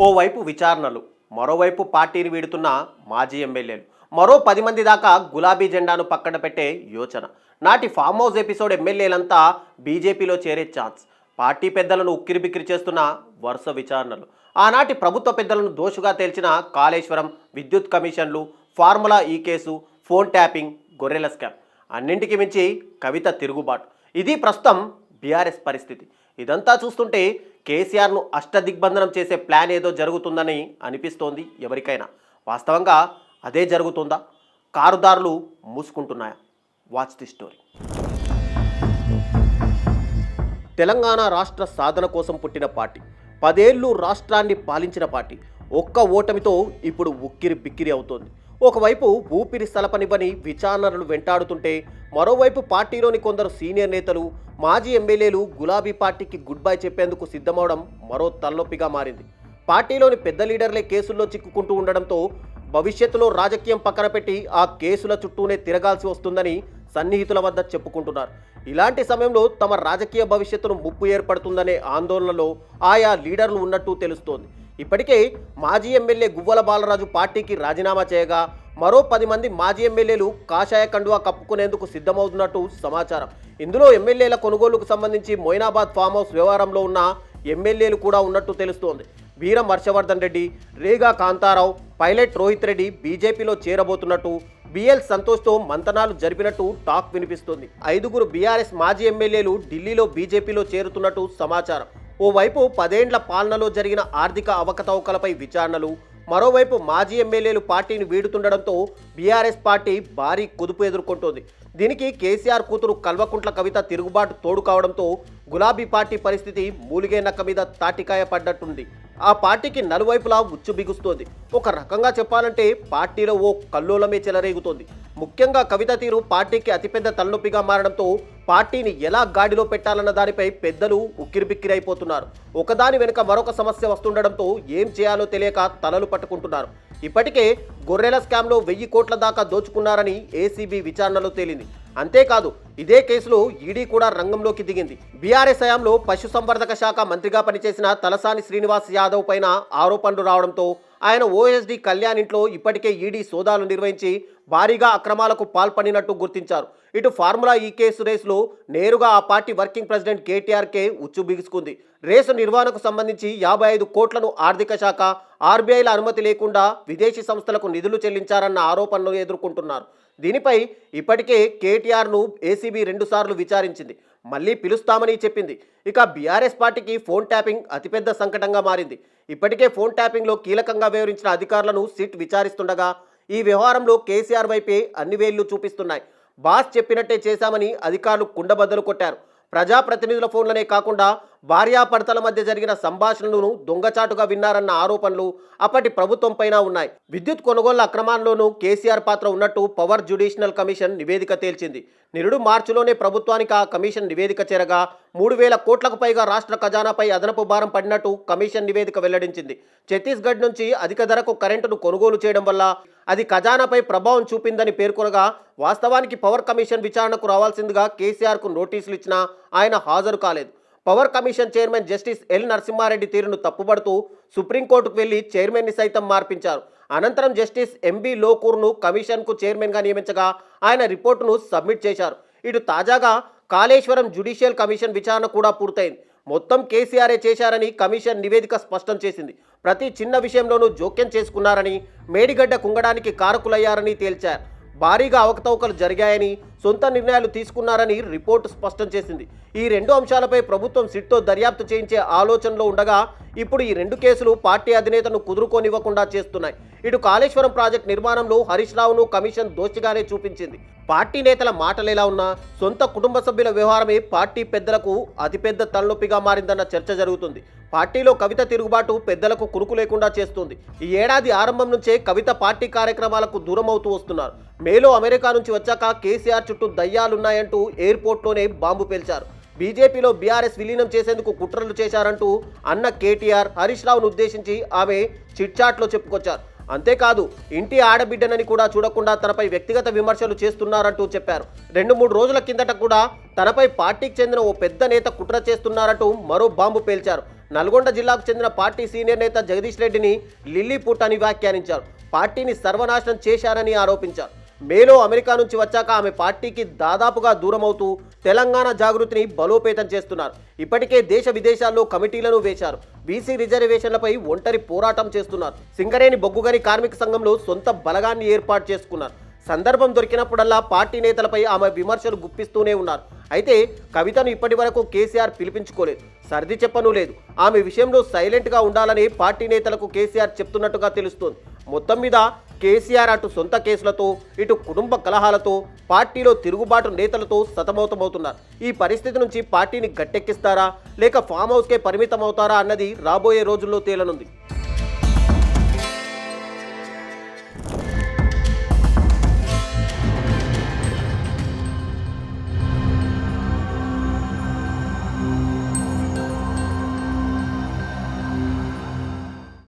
ఓవైపు విచారణలు, మరోవైపు పార్టీని వీడుతున్న మాజీ ఎమ్మెల్యేలు, మరో 10 మంది దాకా గులాబీ జెండాను పక్కన పెట్టే యోచన. నాటి ఫామ్ హౌస్ ఎపిసోడ్ ఎమ్మెల్యేలంతా బీజేపీలో చేరే ఛాన్స్. పార్టీ పెద్దలను ఉక్కిరిబిక్కిరి చేస్తున్న వరుస విచారణలు. ఆనాటి ప్రభుత్వ పెద్దలను దోషుగా తేల్చిన కాళేశ్వరం, విద్యుత్ కమిషన్లు, ఫార్ములా ఈ కేసు, ఫోన్ ట్యాపింగ్, గొర్రెల స్కామ్. అన్నింటికి మించి కవిత తిరుగుబాటు. ఇది ప్రస్తుతం బీఆర్ఎస్ పరిస్థితి. ఇదంతా చూస్తుంటే కేసీఆర్ను అష్టదిగ్బంధనం చేసే ప్లాన్ ఏదో జరుగుతుందని అనిపిస్తోంది ఎవరికైనా. వాస్తవంగా అదే జరుగుతుందా? కారుదారులు మూసుకుంటున్నాయా? Watch the story. తెలంగాణ రాష్ట్ర సాధన కోసం పుట్టిన పార్టీ, 10 ఏళ్ళు రాష్ట్రాన్ని పాలించిన పార్టీ ఒక్క ఓటమితో ఇప్పుడు ఉక్కిరి బిక్కిరి అవుతోంది. ఒకవైపు ఊపిరి సలపనివ్వని విచారణలు వెంటాడుతుంటే, మరోవైపు పార్టీలోని కొందరు సీనియర్ నేతలు, మాజీ ఎమ్మెల్యేలు గులాబీ పార్టీకి గుడ్ బై చెప్పేందుకు సిద్ధమవడం మరో తలనొప్పిగా మారింది. పార్టీలోని పెద్ద లీడర్లే కేసుల్లో చిక్కుకుంటూ ఉండడంతో భవిష్యత్తులో రాజకీయం పక్కన పెట్టి ఆ కేసుల చుట్టూనే తిరగాల్సి వస్తుందని సన్నిహితుల వద్ద చెప్పుకుంటున్నారు. ఇలాంటి సమయంలో తమ రాజకీయ భవిష్యత్తును ముప్పు ఏర్పడుతుందనే ఆందోళనలో ఆయా లీడర్లు ఉన్నట్టు తెలుస్తోంది. ఇప్పటికే మాజీ ఎమ్మెల్యే గువ్వల బాలరాజు పార్టీకి రాజీనామా చేయగా, మరో 10 మంది మాజీ ఎమ్మెల్యేలు కాషాయ కండువా కప్పుకునేందుకు సిద్ధమవుతున్నట్టు సమాచారం. ఇందులో ఎమ్మెల్యేల కొనుగోలుకు సంబంధించి మొయినాబాద్ ఫామ్ హౌస్ వ్యవహారంలో ఉన్న ఎమ్మెల్యేలు కూడా ఉన్నట్టు తెలుస్తోంది. వీరం హర్షవర్ధన్ రెడ్డి, రేగా కాంతారావు, పైలట్ రోహిత్ రెడ్డి బీజేపీలో చేరబోతున్నట్టు, బిఎల్ సంతోష్తో మంతనాలు జరిపినట్టు టాక్ వినిపిస్తోంది. 5గురు బీఆర్ఎస్ మాజీ ఎమ్మెల్యేలు ఢిల్లీలో బీజేపీలో చేరుతున్నట్టు సమాచారం. ఓవైపు 10 ఏండ్ల పాలనలో జరిగిన ఆర్థిక అవకతవకలపై విచారణలు, మరోవైపు మాజీ ఎమ్మెల్యేలు పార్టీని వీడుతుండడంతో బీఆర్ఎస్ పార్టీ భారీ కుదుపు ఎదుర్కొంటోంది. దీనికి కేసీఆర్ కూతురు కల్వకుంట్ల కవిత తిరుగుబాటు తోడు కావడంతో గులాబీ పార్టీ పరిస్థితి మూలిగే నక్క మీద తాటికాయ పడ్డట్టుంది. ఆ పార్టీకి నలువైపులా ఉచ్చు బిగుస్తోంది. ఒక రకంగా చెప్పాలంటే పార్టీలో ఓ కల్లోలమే చెలరేగుతోంది. ముఖ్యంగా కవిత తీరు పార్టీకి అతిపెద్ద తలనొప్పిగా మారడంతో పార్టీని ఎలా గాడిలో పెట్టాలన్న దానిపై పెద్దలు ఉక్కిరిబిక్కిరైపోతున్నారు. ఒకదాని వెనుక మరొక సమస్య వస్తుండడంతో ఏం చేయాలో తెలియక తలలు పట్టుకుంటున్నారు. ఇప్పటికే గొర్రెల స్కామ్లో 1000 కోట్ల దాకా దోచుకున్నారని ఏసీబీ విచారణలో తేలింది. అంతేకాదు, ఇదే కేసులో ఈడీ కూడా రంగంలోకి దిగింది. బీఆర్ఎస్ హయాంలో పశుసంవర్ధక శాఖ మంత్రిగా పనిచేసిన తలసాని శ్రీనివాస్ యాదవ్ పైన ఆరోపణలు రావడంతో ఆయన ఓఎస్డీ కళ్యాణ్ ఇంట్లో ఇప్పటికే ఈడీ సోదాలు నిర్వహించి భారీగా అక్రమాలకు పాల్పడినట్టు గుర్తించారు. ఇటు ఫార్ములా ఈ కేసు రేసులో నేరుగా ఆ పార్టీ వర్కింగ్ ప్రెసిడెంట్ కేటీఆర్కే ఉచ్చు బిగుసుకుంది. రేసు నిర్వహణకు సంబంధించి 55 కోట్లను ఆర్థిక శాఖ, ఆర్బీఐల అనుమతి లేకుండా విదేశీ సంస్థలకు నిధులు చెల్లించారన్న ఆరోపణలు ఎదుర్కొంటున్నారు. దీనిపై ఇప్పటికే కేటీఆర్ను ఏసీబీ 2 సార్లు విచారించింది. మళ్ళీ పిలుస్తామని చెప్పింది. ఇక బీఆర్ఎస్ పార్టీకి ఫోన్ ట్యాపింగ్ అతిపెద్ద సంకటంగా మారింది. ఇప్పటికే ఫోన్ ట్యాపింగ్లో కీలకంగా వ్యవహరించిన అధికారులను సిట్ విచారిస్తుండగా, ఈ వ్యవహారంలో కేసీఆర్ వైపే అన్ని వేళ్లు చూపిస్తున్నాయి. బాస్ చెప్పినట్టే చేశామని అధికారులు కుండబద్దలు కొట్టారు. ప్రజాప్రతినిధుల ఫోన్లనే కాకుండా భార్యాభర్తల మధ్య జరిగిన సంభాషణలను దొంగచాటుగా విన్నారన్న ఆరోపణలు అప్పటి ప్రభుత్వం పైన ఉన్నాయి. విద్యుత్ కొనుగోళ్ల అక్రమాల్లోనూ కేసీఆర్ పాత్ర ఉన్నట్టు పవర్ జ్యుడిషియల్ కమిషన్ నివేదిక తేల్చింది. నిరుడు మార్చిలోనే ప్రభుత్వానికి ఆ కమిషన్ నివేదిక చేరగా 3000 కోట్లకు పైగా రాష్ట్ర ఖజానాపై అదనపు భారం పడినట్టు కమిషన్ నివేదిక వెల్లడించింది. ఛత్తీస్గఢ్ నుంచి అధిక ధరకు కరెంటును కొనుగోలు చేయడం వల్ల అది ఖజానాపై ప్రభావం చూపిందని పేర్కొనగా, వాస్తవానికి పవర్ కమిషన్ విచారణకు రావాల్సిందిగా కేసీఆర్కు నోటీసులు ఇచ్చినా ఆయన హాజరు కాలేదు. Power commission chairman justice L Narasimha Reddy తీరును తప్పుపడుతూ సుప్రీంకోర్టుకు వెళ్లి చైర్మన్ని సైతం మార్పించారు. అనంతరం జస్టిస్ ఎంబీ లోకూర్ను కమిషన్కు చైర్మన్గా నియమించగా ఆయన రిపోర్టును సబ్మిట్ చేశారు. ఇటు తాజాగా కాళేశ్వరం జ్యుడిషియల్ కమిషన్ విచారణ కూడా పూర్తయింది. మొత్తం కేసీఆరే చేశారని కమిషన్ నివేదిక స్పష్టం చేసింది. ప్రతి చిన్న విషయంలోనూ జోక్యం చేసుకున్నారని, మేడిగడ్డ కుంగడానికి కారకులయ్యారని తేల్చారు. భారీగా అవకతవకలు జరిగాయని, సొంత నిర్ణయాలు తీసుకున్నారని రిపోర్టు స్పష్టం చేసింది. ఈ 2 అంశాలపై ప్రభుత్వం సిట్తో దర్యాప్తు చేయించే ఆలోచనలో ఉండగా, ఇప్పుడు ఈ 2 కేసులు పార్టీ అధినేతను కుదురుకోనివ్వకుండా చేస్తున్నాయి. ఇటు కాళేశ్వరం ప్రాజెక్టు నిర్మాణంలో హరీష్ రావును కమిషన్ దోషిగానే చూపించింది. పార్టీ నేతల మాటలు ఎలా ఉన్నా సొంత కుటుంబ సభ్యుల వ్యవహారమే పార్టీ పెద్దలకు అతిపెద్ద తలనొప్పిగా మారిందన్న చర్చ జరుగుతుంది. పార్టీలో కవిత తిరుగుబాటు పెద్దలకు కురుకు లేకుండా చేస్తుంది. ఈ ఏడాది ఆరంభం నుంచే కవిత పార్టీ కార్యక్రమాలకు దూరం అవుతూ వస్తున్నారు. మేలో అమెరికా నుంచి వచ్చాక కేసీఆర్ చుట్టూ దయ్యాలున్నాయంటూ ఎయిర్పోర్ట్లోనే బాంబు పేల్చారు. బీజేపీలో బీఆర్ఎస్ విలీనం చేసేందుకు కుట్రలు చేశారంటూ అన్న కేటీఆర్ హరీష్ రావును ఉద్దేశించి ఆమె చిట్చాట్లో చెప్పుకొచ్చారు. అంతేకాదు, ఇంటి ఆడబిడ్డనని కూడా చూడకుండా తనపై వ్యక్తిగత విమర్శలు చేస్తున్నారంటూ చెప్పారు. 2-3 రోజుల కిందట కూడా తనపై పార్టీకి చెందిన ఓ పెద్ద నేత కుట్ర చేస్తున్నారంటూ మరో బాంబు పేల్చారు. నల్గొండ జిల్లాకు చెందిన పార్టీ సీనియర్ నేత జగదీష్ రెడ్డిని లిల్లీపుట్ అని వ్యాఖ్యానించారు. పార్టీని సర్వనాశనం చేశారని ఆరోపించారు. మేలో అమెరికా నుంచి వచ్చాక ఆమె పార్టీకి దాదాపుగా దూరమవుతూ తెలంగాణ జాగృతిని బలోపేతం చేస్తున్నారు. ఇప్పటికే దేశ విదేశాల్లో కమిటీలను వేశారు. బీసీ రిజర్వేషన్లపై ఒంటరి పోరాటం చేస్తున్నారు. సింగరేణి బొగ్గుగని కార్మిక సంఘంలో సొంత బలగాన్ని ఏర్పాటు చేసుకున్నారు. సందర్భం దొరికినప్పుడల్లా పార్టీ నేతలపై ఆమె విమర్శలు గుప్పిస్తూనే ఉన్నారు. అయితే కవితను ఇప్పటి వరకు కేసీఆర్ పిలిపించుకోలేదు, సర్ది చెప్పను లేదు. ఆమె విషయంలో సైలెంట్గా ఉండాలని పార్టీ నేతలకు కేసీఆర్ చెప్తున్నట్టుగా తెలుస్తోంది. మొత్తం మీద కేసీఆర్ అటు సొంత కేసులతో, ఇటు కుటుంబ కలహాలతో, పార్టీలో తిరుగుబాటు నేతలతో సతమతమవుతున్నారు. ఈ పరిస్థితి నుంచి పార్టీని గట్టెక్కిస్తారా లేక ఫామ్ హౌస్కే పరిమితం అవుతారా అన్నది రాబోయే రోజుల్లో తేలనుంది.